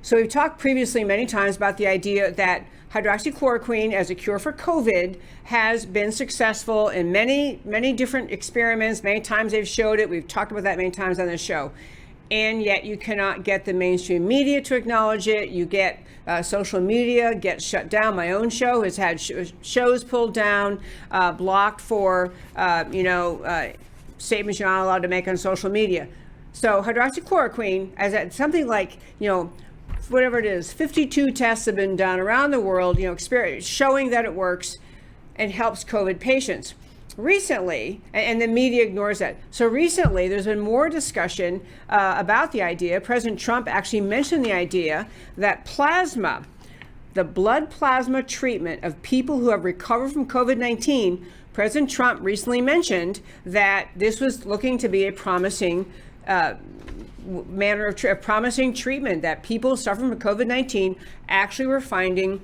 So we've talked previously many times about the idea that hydroxychloroquine as a cure for COVID has been successful in many different experiments. Many times they've showed it. We've talked about that many times on this show. And yet you cannot get the mainstream media to acknowledge it. You get social media gets shut down. My own show has had shows pulled down, blocked for, statements you're not allowed to make on social media. So hydroxychloroquine, as something like, whatever it is, 52 tests have been done around the world, showing that it works and helps COVID patients. Recently, and the media ignores that. So recently, there's been more discussion about the idea. President Trump actually mentioned the idea that plasma, the blood plasma treatment of people who have recovered from COVID-19, President Trump recently mentioned that this was looking to be a promising promising treatment, that people suffering from COVID-19 actually were finding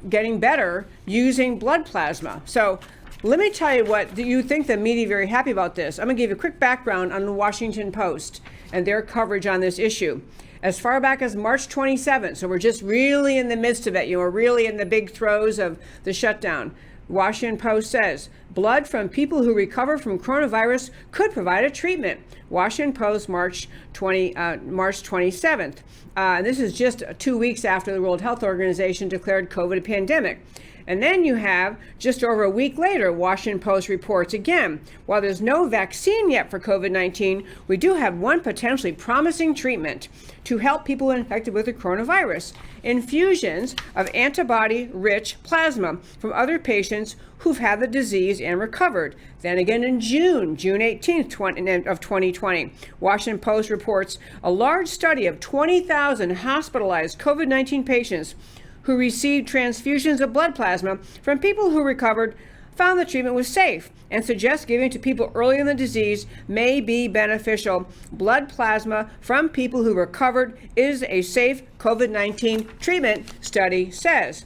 getting better using blood plasma. So let me tell you what, do you think the media very happy about this? I'm going to give you a quick background on the Washington Post and their coverage on this issue. As far back as March 27th, so we're just really in the midst of it, we're really in the big throes of the shutdown. Washington Post says, blood from people who recover from coronavirus could provide a treatment. Washington Post, March 27th. And this is just 2 weeks after the World Health Organization declared COVID a pandemic. And then you have, just over a week later, Washington Post reports again, while there's no vaccine yet for COVID-19, we do have one potentially promising treatment to help people infected with the coronavirus: infusions of antibody-rich plasma from other patients who've had the disease and recovered. Then again in June 18th of 2020, Washington Post reports a large study of 20,000 hospitalized COVID-19 patients who received transfusions of blood plasma from people who recovered found the treatment was safe and suggests giving to people early in the disease may be beneficial. Blood plasma from people who recovered is a safe COVID-19 treatment, study says.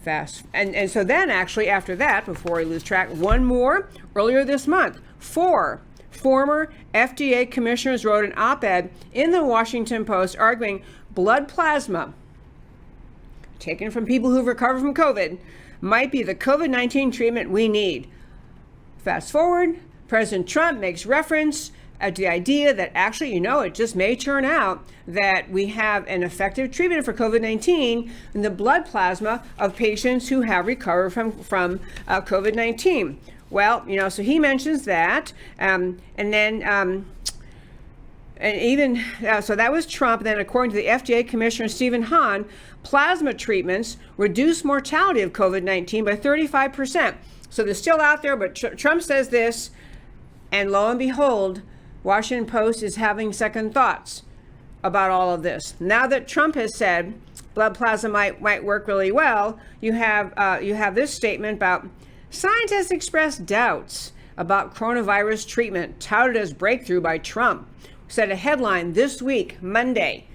Fast. And so then actually after that, before we lose track, one more, earlier this month, 4 former FDA commissioners wrote an op-ed in the Washington Post arguing blood plasma taken from people who've recovered from COVID might be the COVID-19 treatment we need. Fast forward, President Trump makes reference to the idea that actually, it just may turn out that we have an effective treatment for COVID-19 in the blood plasma of patients who have recovered from COVID-19. Well, so he mentions that, and then so that was Trump. Then, according to the FDA Commissioner Stephen Hahn, plasma treatments reduce mortality of COVID-19 by 35%. So they're still out there, but Trump says this, and lo and behold, Washington Post is having second thoughts about all of this. Now that Trump has said blood plasma might work really well, you have this statement about scientists express doubts about coronavirus treatment touted as breakthrough by Trump. Said a headline this week, Monday.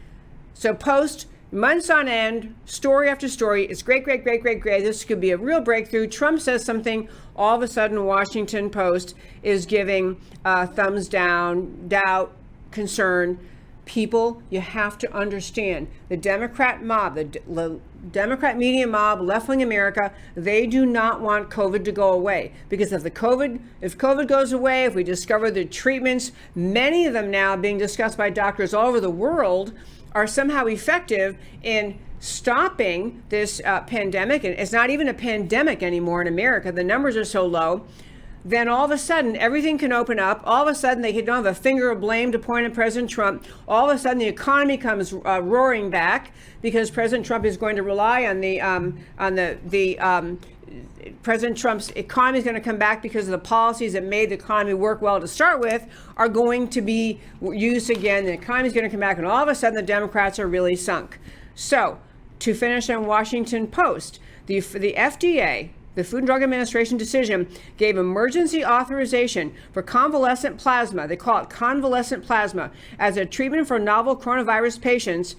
So Post, months on end, story after story. It's great. This could be a real breakthrough. Trump says something. All of a sudden, Washington Post is giving thumbs down, doubt, concern. People, you have to understand the Democrat mob, the Democrat media mob, left-wing America, they do not want COVID to go away. Because if COVID goes away, if we discover the treatments, many of them now being discussed by doctors all over the world, are somehow effective in stopping this pandemic, and it's not even a pandemic anymore in America, the numbers are so low, then all of a sudden everything can open up. All of a sudden they don't have a finger of blame to point at President Trump. All of a sudden the economy comes roaring back because President Trump is going to rely on President Trump's economy is going to come back because of the policies that made the economy work well to start with are going to be used again. The economy is going to come back, and all of a sudden the Democrats are really sunk. So to finish on Washington Post, the FDA, the Food and Drug Administration decision, gave emergency authorization for convalescent plasma, they call it convalescent plasma, as a treatment for novel coronavirus patients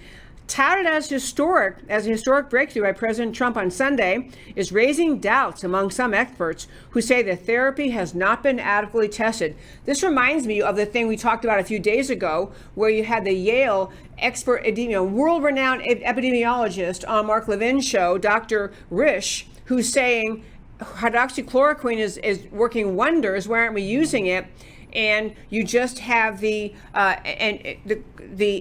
touted as a historic breakthrough by President Trump on Sunday, is raising doubts among some experts who say the therapy has not been adequately tested. This reminds me of the thing we talked about a few days ago, where you had the Yale expert, world-renowned epidemiologist on Mark Levin's show, Dr. Risch, who's saying hydroxychloroquine is working wonders. Why aren't we using it? And you just have the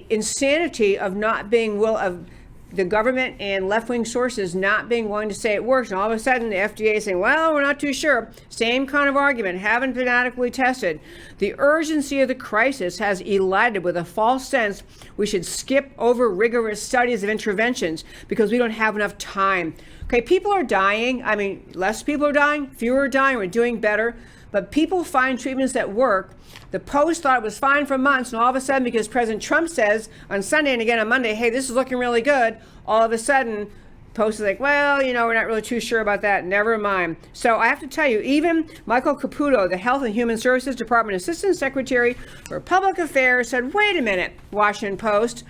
insanity of not being of the government and left-wing sources not being willing to say it works, and all of a sudden the FDA is saying, well, we're not too sure. Same kind of argument, haven't been adequately tested. The urgency of the crisis has elided with a false sense we should skip over rigorous studies of interventions because we don't have enough time. Okay, people are dying. I mean, less people are dying, fewer are dying, we're doing better. But people find treatments that work. The Post thought it was fine for months, and all of a sudden, because President Trump says on Sunday and again on Monday, hey, this is looking really good, all of a sudden, Post is like, well, we're not really too sure about that. Never mind. So I have to tell you, even Michael Caputo, the Health and Human Services Department Assistant Secretary for Public Affairs, said, wait a minute, Washington Post,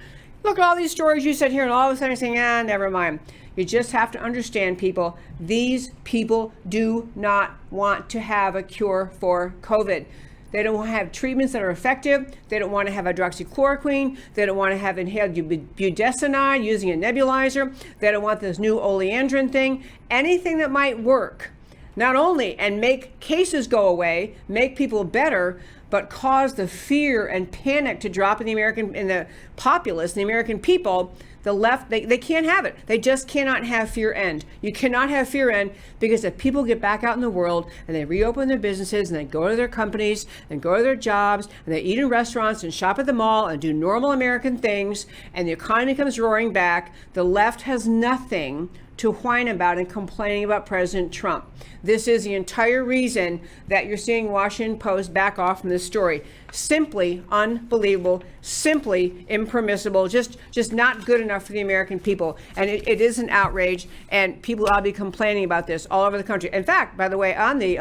look at all these stories you said here, and all of a sudden you're saying, never mind. You just have to understand, people, these people do not want to have a cure for COVID. They don't want to have treatments that are effective. They don't want to have hydroxychloroquine. They don't want to have inhaled budesonide using a nebulizer. They don't want this new oleandrin thing. Anything that might work, not only and make cases go away, make people better, but cause the fear and panic to drop in the populace, the American people. The left, they can't have it. They just cannot have fear end. You cannot have fear end, because if people get back out in the world and they reopen their businesses and they go to their companies and go to their jobs and they eat in restaurants and shop at the mall and do normal American things, and the economy comes roaring back, the left has nothing to whine about and complaining about President Trump. This is the entire reason that you're seeing Washington Post back off from this story. Simply unbelievable, simply impermissible, just not good enough for the American people. And it is an outrage, and people ought to be complaining about this all over the country. In fact, by the way, on the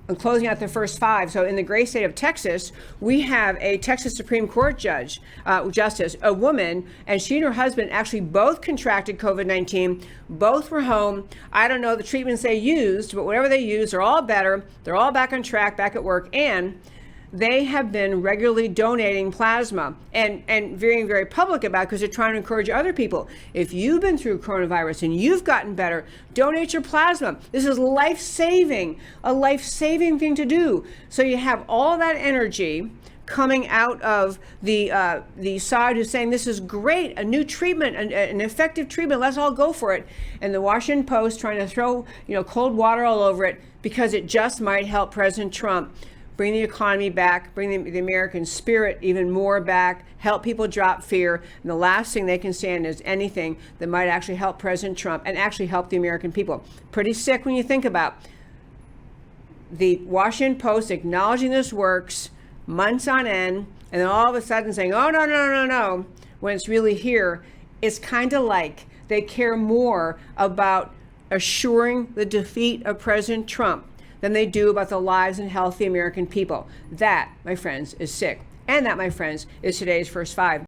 and closing out the first five. So in the great state of Texas, we have a Texas Supreme Court justice, a woman, and she and her husband actually both contracted COVID-19. Both were home. I don't know the treatments they used, but whatever they used, they're all better. They're all back on track, back at work. And they have been regularly donating plasma and being very public about it, because they're trying to encourage other people. If you've been through coronavirus and you've gotten better, donate your plasma. This is life-saving, a life-saving thing to do. So you have all that energy coming out of the side who's saying this is great, a new treatment, an effective treatment, let's all go for it. And the Washington Post trying to throw cold water all over it because it just might help President Trump bring the economy back, bring the American spirit even more back, help people drop fear. And the last thing they can stand is anything that might actually help President Trump and actually help the American people. Pretty sick when you think about the Washington Post acknowledging this works months on end, and then all of a sudden saying, oh, no, when it's really here. It's kind of like they care more about assuring the defeat of President Trump than they do about the lives and health of the American people. That, my friends, is sick. And that, my friends, is today's First Five.